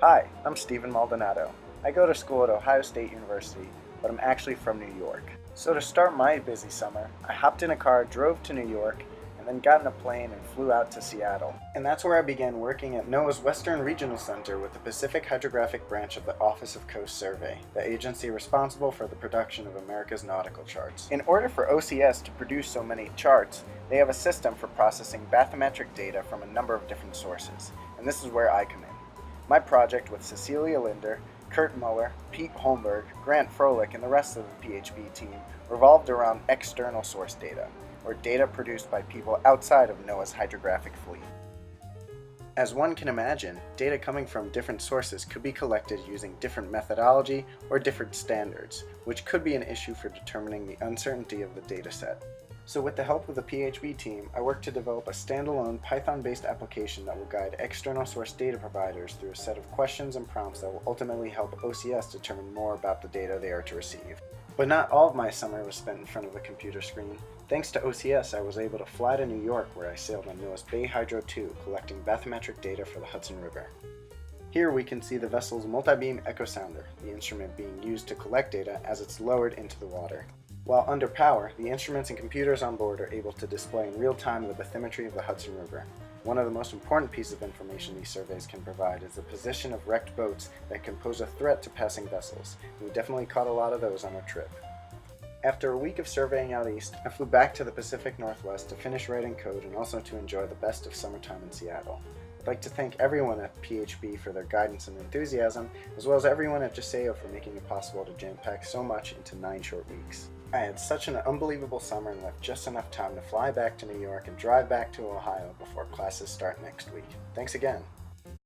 Hi, I'm Stephen Maldonado. I go to school at Ohio State University, but I'm actually from New York. So to start my busy summer, I hopped in a car, drove to New York, and then got in a plane and flew out to Seattle. And that's where I began working at NOAA's Western Regional Center with the Pacific Hydrographic branch of the Office of Coast Survey, the agency responsible for the production of America's nautical charts. In order for OCS to produce so many charts, they have a system for processing bathymetric data from a number of different sources, and this is where I come in. My project with Cecilia Linder, Kurt Muller, Pete Holmberg, Grant Froelich, and the rest of the PHB team revolved around external source data, or data produced by people outside of NOAA's hydrographic fleet. As one can imagine, data coming from different sources could be collected using different methodology or different standards, which could be an issue for determining the uncertainty of the dataset. So with the help of the PHB team, I worked to develop a standalone Python-based application that will guide external source data providers through a set of questions and prompts that will ultimately help OCS determine more about the data they are to receive. But not all of my summer was spent in front of a computer screen. Thanks to OCS, I was able to fly to New York, where I sailed on NOAA's Bay Hydro 2, collecting bathymetric data for the Hudson River. Here we can see the vessel's multi-beam echo sounder, the instrument being used to collect data as it's lowered into the water. While under power, the instruments and computers on board are able to display in real time the bathymetry of the Hudson River. One of the most important pieces of information these surveys can provide is the position of wrecked boats that can pose a threat to passing vessels. We definitely caught a lot of those on our trip. After a week of surveying out east, I flew back to the Pacific Northwest to finish writing code and also to enjoy the best of summertime in Seattle. I'd like to thank everyone at PHB for their guidance and enthusiasm, as well as everyone at JISAO for making it possible to jam-pack so much into 9 short weeks. I had such an unbelievable summer and left just enough time to fly back to New York and drive back to Ohio before classes start next week. Thanks again.